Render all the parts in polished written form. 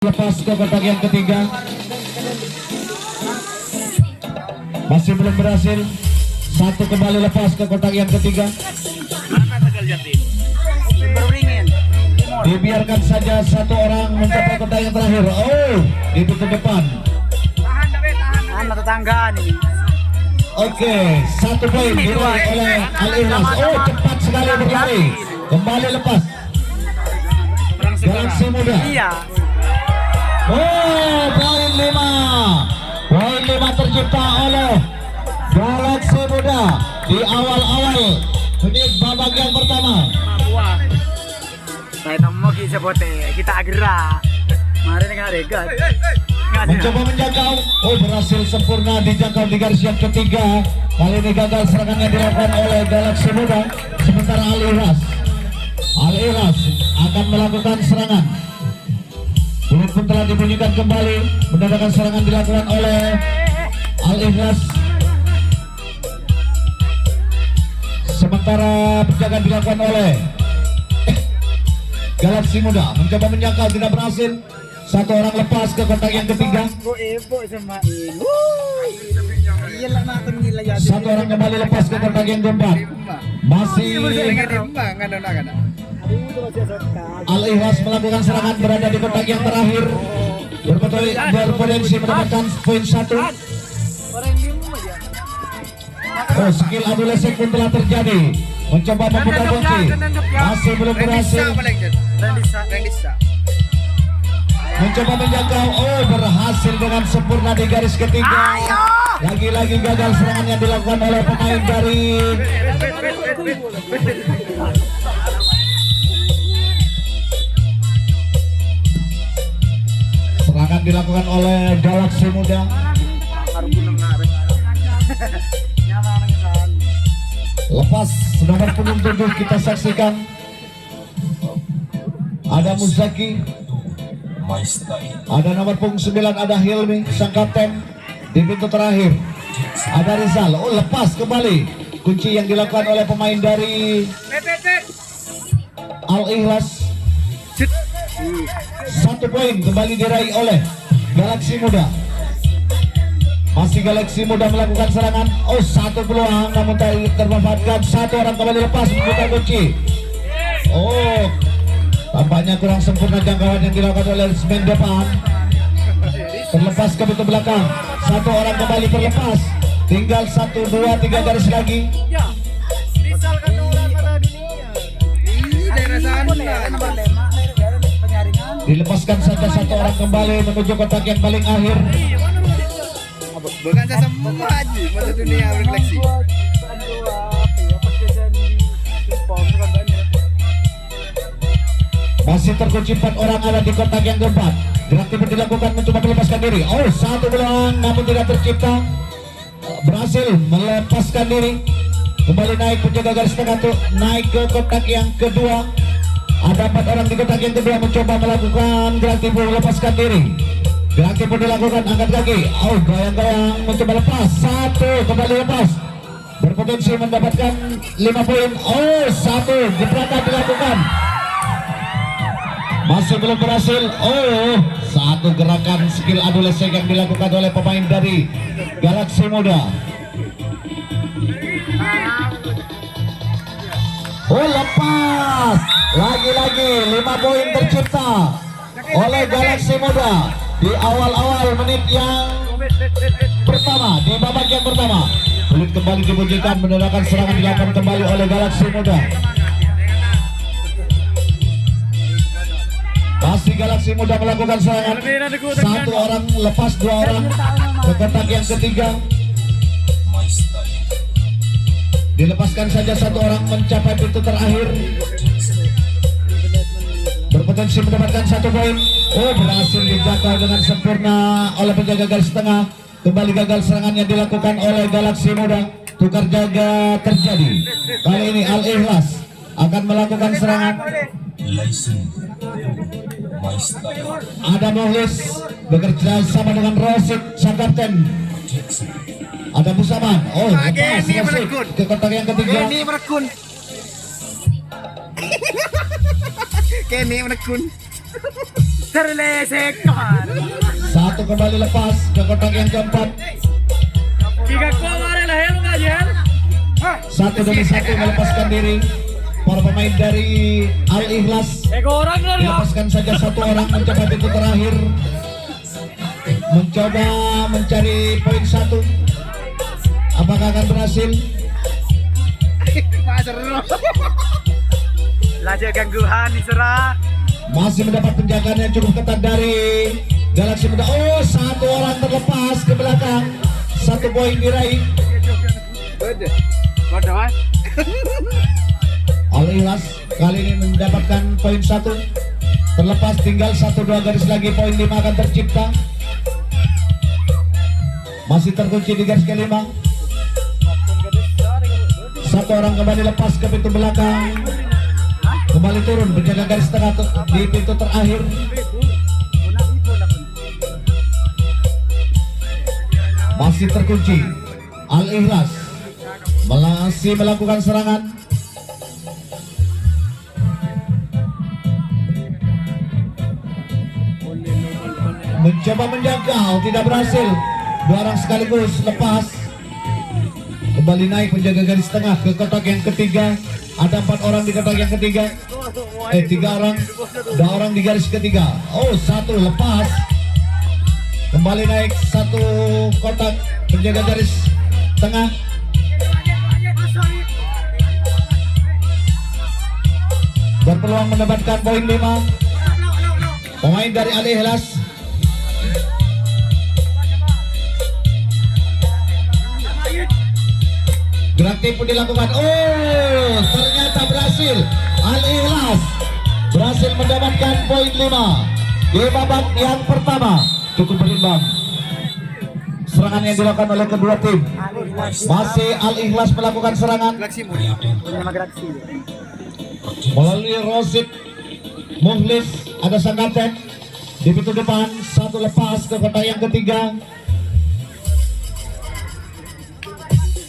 Lepas ke kotak yang ketiga, masih belum berhasil. Satu kembali lepas ke kotak yang ketiga. Dibiarkan saja satu orang mencapai kotak yang terakhir. Oh, itu ke depan. Tahan tetangga nih. Oke, satu poin diraih oleh Al-Ikhlas. Oh, cepat sekali berlari. Kembali lepas. Galaksi Muda. Iya. Oh, poin 5. Poin 5 tercipta oleh Galaksi Muda di awal-awal menit babak yang pertama. Saya temu kita gerak. Mari nih regat. Mencoba menjangkau. Oh, berhasil sempurna dijangkau di garis yang ketiga. Kali ini gagal serangan yang dilakukan oleh Galaksi Muda. Sementara Al-Ikhlas akan melakukan serangan. Peluit pun telah dibunyikan kembali. Mendadak serangan dilakukan oleh Al-Ikhlas. Sementara penjagaan dilakukan oleh Galaksi Muda. Mencoba menjangkau, tidak berhasil. Satu orang lepas ke kotak yang ketiga. Satu orang kembali lepas ke kotak yang keempat. Masih Al-Ikhlas melakukan serangan, berada di kotak yang terakhir. Berpotensi mendapatkan poin 1. Oh, skill adu lesek pun telah terjadi. Mencoba membuka kunci, masih belum berhasil. Mencoba menjangkau. Oh, berhasil dengan sempurna di garis ketiga. Lagi-lagi gagal serangan yang dilakukan oleh pemain dari serangan dilakukan oleh Galaksi Muda. Lepas nomor punggung 7 kita saksikan ada Muzaki, ada nomor punggung 9 ada Hilmi sang kapten. Di pintu terakhir ada Rizal. Oh, lepas kembali kunci yang dilakukan oleh pemain dari Al-Ikhlas. 1 poin kembali diraih oleh Galaksi Muda. Masih Galaksi Muda melakukan serangan. Oh, satu peluang namun termanfaatkan. Satu orang kembali lepas membuka kunci. Oh, tampaknya kurang sempurna jangkauan yang dilakukan oleh semen depan. Terlepas ke pintu belakang. Satu orang kembali terlepas. Tinggal 1, 2, 3 garis lagi. Dilepaskan saja satu orang kembali menuju kotak yang paling akhir. Bukan saya semua aja masa dunia refleksi. Masih terkunci 4 orang ada di kotak yang keempat. Gerak timur dilakukan mencoba melepaskan diri. Oh, satu peluang namun tidak tercipta. Berhasil melepaskan diri. Kembali naik penjaga garis tengah tuh, naik ke kotak yang kedua. Ada 4 orang di kotak yang kedua mencoba melakukan gerak timur melepaskan diri. Gerak timur dilakukan, angkat kaki. Oh, goyang-goyang mencoba lepas. Satu kembali lepas. Berpotensi mendapatkan 5 poin. Oh, satu gebrakan dilakukan. Masih belum berhasil. Oh, satu gerakan skill adu lesek yang dilakukan oleh pemain dari Galaksi Muda. Oh, lepas. Lagi-lagi 5 poin tercipta oleh Galaksi Muda di awal-awal menit yang pertama, di babak yang pertama. Peluit kembali dibunyikan, mendadak serangan dilakukan kembali oleh Galaksi Muda. Masih Galaksi Muda melakukan serangan. Satu orang lepas, 2 orang ke kotak yang ketiga. Dilepaskan saja satu orang mencapai pintu terakhir. Berpotensi mendapatkan 1 poin. Oh, berhasil dijangkau dengan sempurna oleh penjaga garis tengah. Kembali gagal serangan yang dilakukan oleh Galaksi Muda. Tukar jaga terjadi. Kali ini Al-Ikhlas akan melakukan serangan. Ada Muhlis bekerja sama dengan Rosid sang kapten. Ada Busaman. Oh, lepas ke kotak yang ketiga. Kenny merekun. Kenny menekun. Terlesek kawan. Satu kembali lepas ke kotak yang keempat. Jika kau marah lah helm aja. Satu demi satu melepaskan diri. Para pemain dari Al Ikhlas Orang lah ya. melepaskan saja satu orang mencoba pintu terakhir. Mencoba mencari poin satu. Apakah akan berhasil? Laja gangguan diserah. Masih mendapat penjagaan yang cukup ketat dari Galaxy Muda. Oh, satu orang terlepas ke belakang. Satu poin diraih. Waduh, mas. Al Ikhlas kali ini mendapatkan poin satu. Terlepas tinggal 1-2 garis lagi, poin 5 akan tercipta. Masih terkunci di garis kelima. Satu orang kembali lepas ke pintu belakang. Kembali turun menjaga garis tengah di pintu terakhir. Masih terkunci. Al Ikhlas masih melakukan serangan. Mencoba menjangkau, tidak berhasil. Dua orang sekaligus lepas. Kembali naik menjaga garis tengah ke kotak yang ketiga. Ada 4 orang di kotak yang ketiga. 3 orang. 2 orang di garis ketiga. Oh, satu lepas. Kembali naik satu kotak menjaga garis tengah. Berpeluang mendapatkan poin 5. Pemain dari Al Ikhlas. Gerak tipu dilakukan. Oh, ternyata berhasil. Al Ikhlas berhasil mendapatkan poin 5 di babak yang pertama. Cukup berimbang. Serangan yang dilakukan oleh kedua tim. Masih Al Ikhlas melakukan serangan Galaxy Muda. melalui Rosid Muhlis. Ada sang kapten di pintu depan. Satu lepas ke kotak yang ketiga.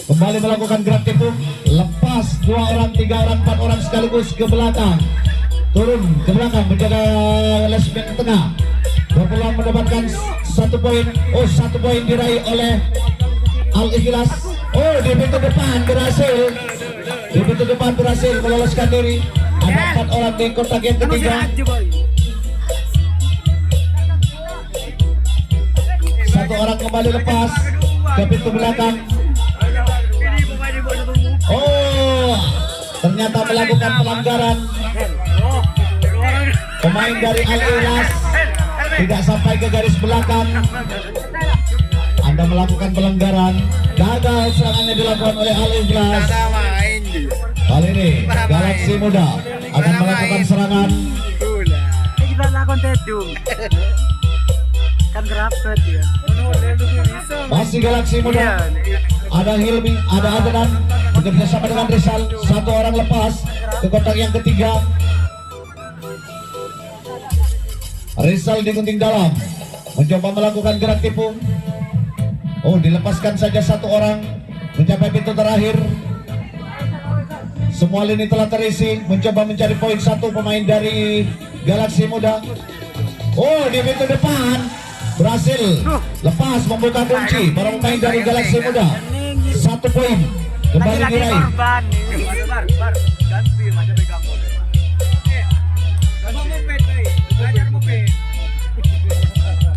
Kembali melakukan gerak tipu. Lepas 2 orang, 3 orang, 4 orang sekaligus ke belakang. Turun ke belakang menjaga lesben tengah. Berpeluang mendapatkan 1 poin. Oh, 1 poin diraih oleh Al Ikhlas. Oh, di pintu depan berhasil. Di pintu depan berhasil meloloskan diri. Ada 4 orang di kotak yang ketiga. Satu orang kembali lepas ke pintu belakang. Oh, ternyata melakukan pelanggaran. Pemain dari Al Ikhlas tidak sampai ke garis belakang. Anda melakukan pelanggaran. Gagal serangannya dilakukan oleh Al Ikhlas. Ada main dia. Kali ini Galaxy Muda akan melakukan serangan. Itulah. Kita lakukan tedung. Kan gerapet ya. Masih Galaxy Muda. Ada Hilmi, ada Adnan bekerja sama dengan Rizal. 1 orang lepas ke kotak yang ketiga. Rizal digunting dalam, mencoba melakukan gerak tipu. Oh, dilepaskan saja 1 orang mencapai pintu terakhir. Semua lini telah terisi. Mencoba mencari poin 1 pemain dari Galaxy Muda. Oh, di pintu depan berhasil lepas membuka kunci para pemain dari Galaxy Muda. 1 poin kembali diraih. Korban ganti macam pegang boleh.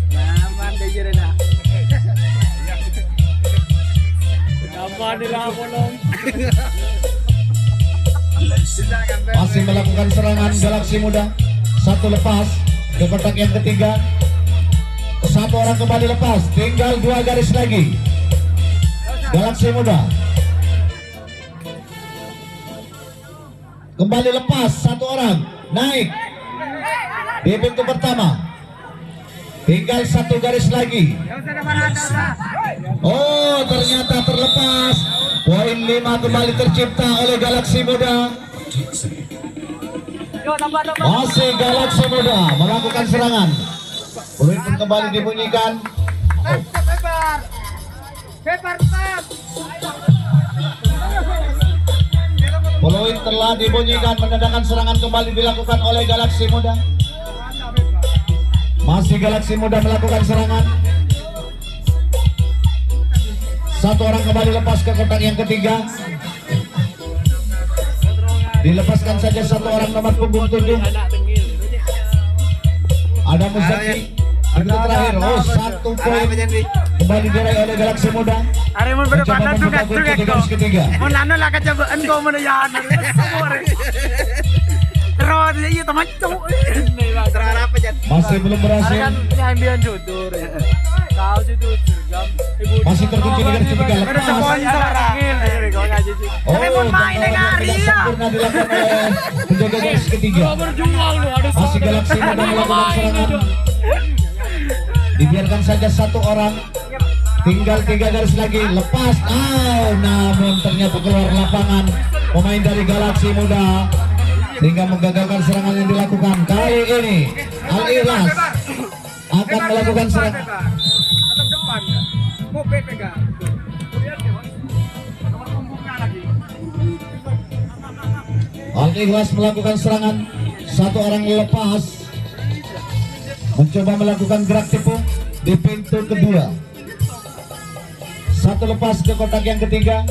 Nyaman deh jirena. Nyaman di lamonong. Masih melakukan serangan Galaxy Muda. 1 lepas ke kotak yang ketiga. 1 orang kembali lepas. Tinggal 2 garis lagi. Galaxy Muda kembali lepas. 1 orang naik di pintu pertama. Tinggal 1 garis lagi. Oh, ternyata terlepas. Poin 5 kembali tercipta oleh Galaxy Muda. Masih Galaxy Muda melakukan serangan. Poin pun kembali dibunyikan. Poin telah dibunyikan, menandakan serangan kembali dilakukan oleh Galaxy Muda. Masih Galaksi Muda melakukan serangan. Satu orang kembali lepas ke kotak yang ketiga. Dilepaskan saja satu orang nomor punggung 7. Ada Muzaki. Itu terakhir. Oh, 1 poin kembali diraih oleh Galaksi Muda. Hari mun Mencoba berdepan membuka juga kunci di kok. garis ketiga. Mun anu lah kacabaan ko mun yan. Terus iya teman cuk. Terharap aja. Masih belum berhasil. Kan nyambian jodoh. Kau situ sergam. Masih terkunci di garis ketiga. Ada Lepas. sponsor angin aja kau ngaji sih. Tapi mun main tendangan dengan yang tidak Arya. sempurna dilakukan oleh penjaga garis ketiga. Berjuang lu ada Masih Galaksi Muda melakukan serangan. Dibiarkan saja satu orang. Tinggal 3 garis lagi. Lepas. Namun ternyata keluar lapangan pemain dari Galaksi Muda sehingga menggagalkan serangan yang dilakukan. Kali ini Al Ikhlas akan melakukan serangan. Tetap depan. Mau pegang. Al Ikhlas melakukan serangan. Satu orang lepas. Mencoba melakukan gerak tipu di pintu kedua. Satu lepas ke kotak yang ketiga.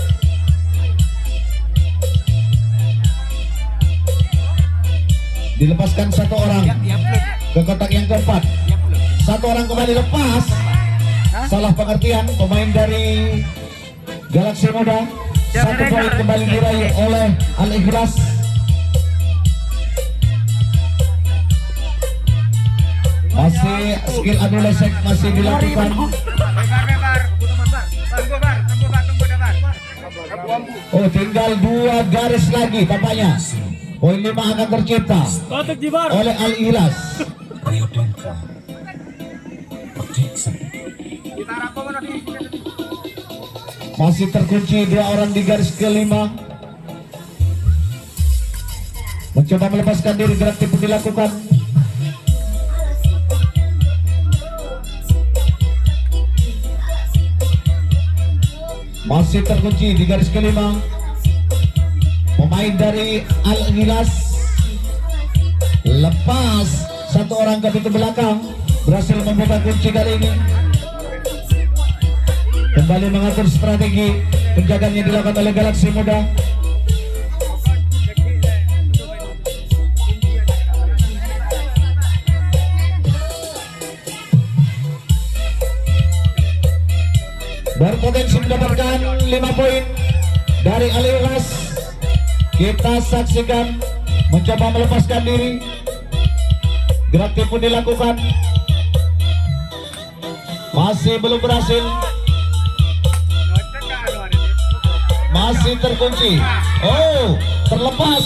Dilepaskan satu orang ke kotak yang keempat. Satu orang kembali lepas. Salah pengertian pemain dari Galaksi Muda. 1 poin kembali diraih oleh Al Ikhlas. Masih skill adu lesek masih dilakukan. Oh, tinggal 2 garis lagi tampaknya. Poin 5 akan tercipta oleh Al Ikhlas. Masih terkunci 2 orang di garis kelima. Mencoba melepaskan diri, gerak tipu dilakukan. Masih terkunci di garis kelima. Pemain dari Al Ikhlas lepas. Satu orang ke pintu belakang, berhasil membuka kunci kali ini. Kembali mengatur strategi penjagaan yang dilakukan oleh Galaksi Muda. Berpotensi mendapatkan 5 poin dari Al Ikhlas. Kita saksikan mencoba melepaskan diri. Gerak tipu dilakukan. Masih belum berhasil. Masih terkunci. Oh, terlepas.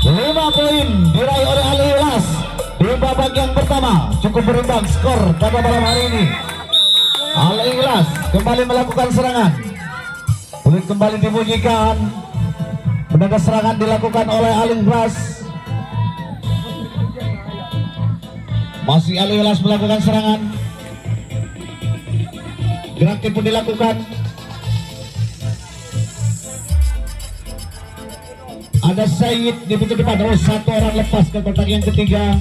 5 poin diraih oleh Al Ikhlas di babak yang pertama. Cukup berimbang skor pada malam hari ini. Al Ikhlas kembali melakukan serangan. Peluit kembali dibunyikan. Mendadak serangan dilakukan oleh Al Ikhlas. Masih Al Ikhlas melakukan serangan. Gerak tipu dilakukan. Ada Said di pintu depan. Oh, 1 orang lepas ke kotak yang ketiga.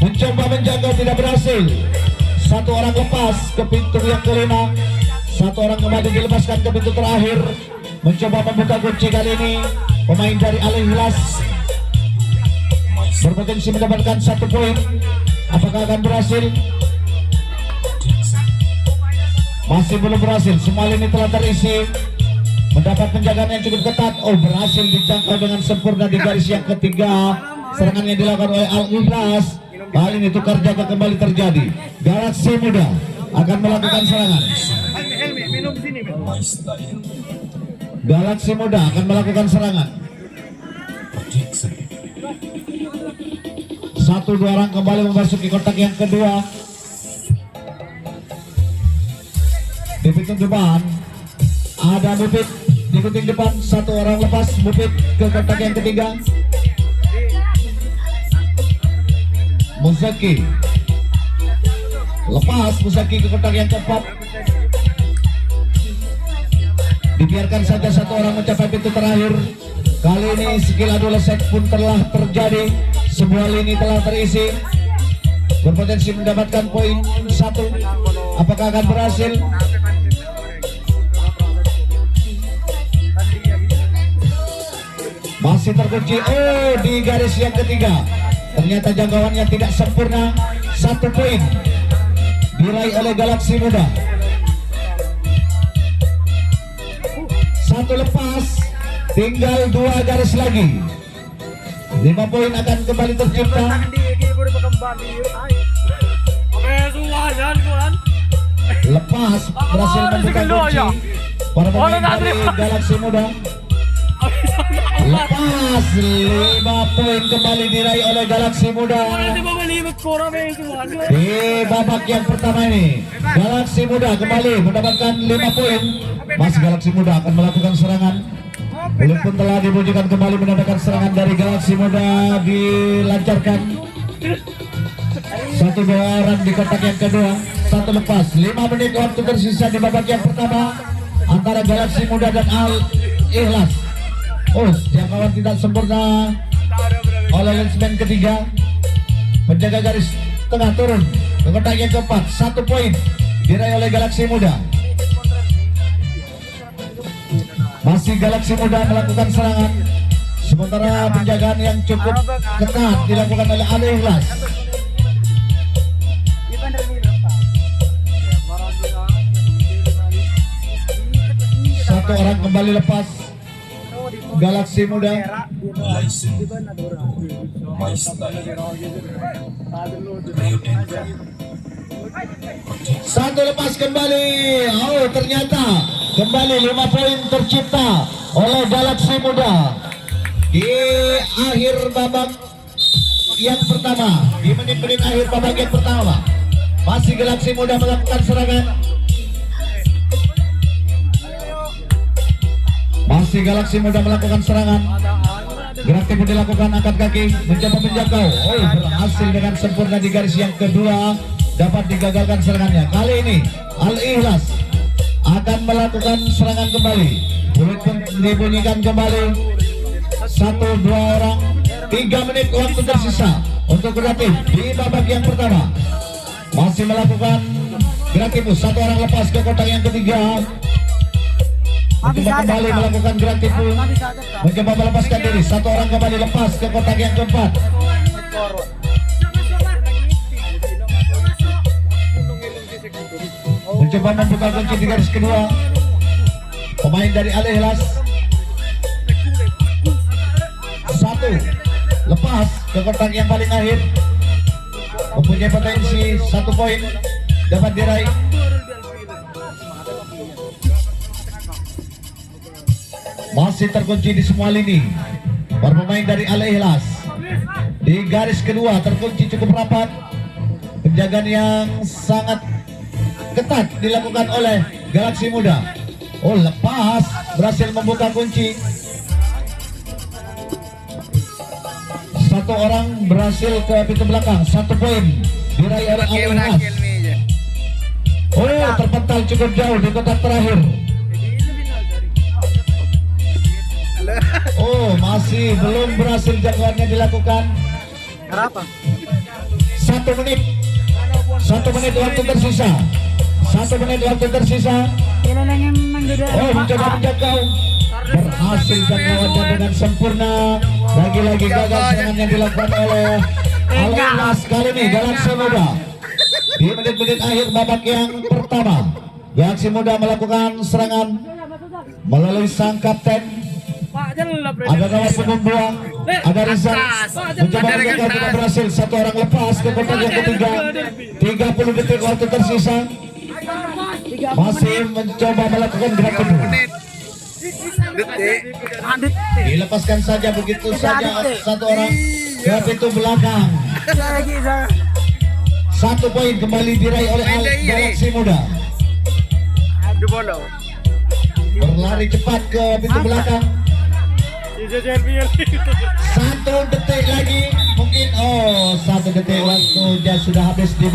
Mencoba menjaga tidak berhasil. 1 orang lepas ke pintu yang kelima. 1 orang kembali dilepaskan ke pintu terakhir. Mencoba membuka kunci kali ini pemain dari Al Ikhlas. Berpotensi mendapatkan 1 poin. Apakah akan berhasil? Masih belum berhasil. Semua lini telah terisi. Mendapat penjagaan yang cukup ketat. Oh, berhasil dijangkau dengan sempurna di garis yang ketiga. Serangan yang dilakukan oleh Al Ikhlas. Kali ini tukar jaga kembali terjadi. Galaksi Muda akan melakukan serangan. Galaksi Muda akan melakukan serangan. 1-2 orang kembali memasuki kotak yang kedua. Di pintu depan ada Mupit di pintu depan. 1 orang lepas. Mupit ke kotak yang ketiga. Muzaki lepas. Muzaki ke kotak yang keempat. Dibiarkan saja 1 orang mencapai pintu terakhir. Kali ini skill adu lesek pun telah terjadi. Sebuah lini telah terisi, berpotensi mendapatkan poin 1. Apakah akan berhasil? Masih terkunci. Oh, di garis yang ketiga ternyata jangkauannya tidak sempurna. 1 poin diraih oleh Galaksi Muda. 1 lepas, tinggal 2 garis lagi. 5 poin akan kembali tercipta. Lepas berhasil membuka kunci para pemain dari Galaksi Muda. Lepas 5 poin kembali diraih oleh Galaksi Muda. Di babak yang pertama ini Galaksi Muda kembali mendapatkan 5 poin. Masih Galaksi Muda akan melakukan serangan. Belum pun telah dibunyikan kembali mendapatkan serangan dari Galaksi Muda dilancarkan. 1-2 orang di kotak yang kedua. 1 lepas. 5 menit waktu tersisa di babak yang pertama antara Galaksi Muda dan Al Ikhlas. Oh, jangkauan tidak sempurna oleh linesman ketiga. Penjaga garis tengah turun ke kotak yang keempat. 1 poin diraih oleh Galaksi Muda. Masih Galaksi Muda melakukan serangan, sementara penjagaan yang cukup ketat dilakukan oleh Al Ikhlas. 1 orang kembali lepas Galaksi Muda. Satu lepas kembali. Oh, ternyata kembali 5 poin tercipta oleh Galaksi Muda di akhir babak yang pertama. Di menit-menit akhir babak yang pertama masih Galaksi Muda melakukan serangan. Masih Galaksi Muda melakukan serangan. Gerak timur dilakukan, angkat kaki, mencoba menjangkau. Oh, berhasil dengan sempurna di garis yang kedua. Dapat digagalkan serangannya. Kali ini Al Ikhlas akan melakukan serangan kembali. Bulut pun dibunyikan kembali. 1-2 orang. 3 menit waktu tersisa untuk gerak tim di babak yang pertama. Masih melakukan gerak timur. 1 orang lepas ke kotak yang ketiga. Mencoba kembali melakukan gerak tipu, mencoba melepaskan diri. 1 orang kembali lepas ke kotak yang keempat. Mencoba membuka kunci di garis kedua. Pemain dari Al Ikhlas. 1 lepas ke kotak yang paling akhir. Mempunyai potensi 1 poin dapat diraih. Masih terkunci di semua lini. Para pemain dari Al Ikhlas di garis kedua terkunci cukup rapat. Penjagaan yang sangat ketat dilakukan oleh Galaksi Muda. Oh, lepas berhasil membuka kunci. 1 orang berhasil ke pintu belakang. 1 poin diraih oleh Al Ikhlas. Oh, terpental cukup jauh di kotak terakhir. Oh, masih belum berhasil jangkauannya dilakukan. Kenapa? 1 menit. 1 menit waktu tersisa. 1 menit waktu tersisa. Oh, mencoba menjangkau. Berhasil jangkauannya dengan sempurna. Lagi-lagi gagal serangan yang dilakukan oleh Al Ikhlas. Kali ini Galaksi Muda di menit-menit akhir babak yang pertama. Galaksi Muda melakukan serangan melalui sang kapten. Ada kawan punggung buang, ada Rizal mencoba menjangkau tidak berhasil. 1 orang lepas ke kotak yang ketiga. 30 detik waktu tersisa. Masih mencoba melakukan gerak kedua. Dilepaskan saja begitu saja 1 orang ke pintu belakang. 1 poin kembali diraih oleh Galaksi Muda. Berlari cepat ke pintu belakang. 1 detik lagi mungkin. Oh, 1 detik waktunya sudah habis di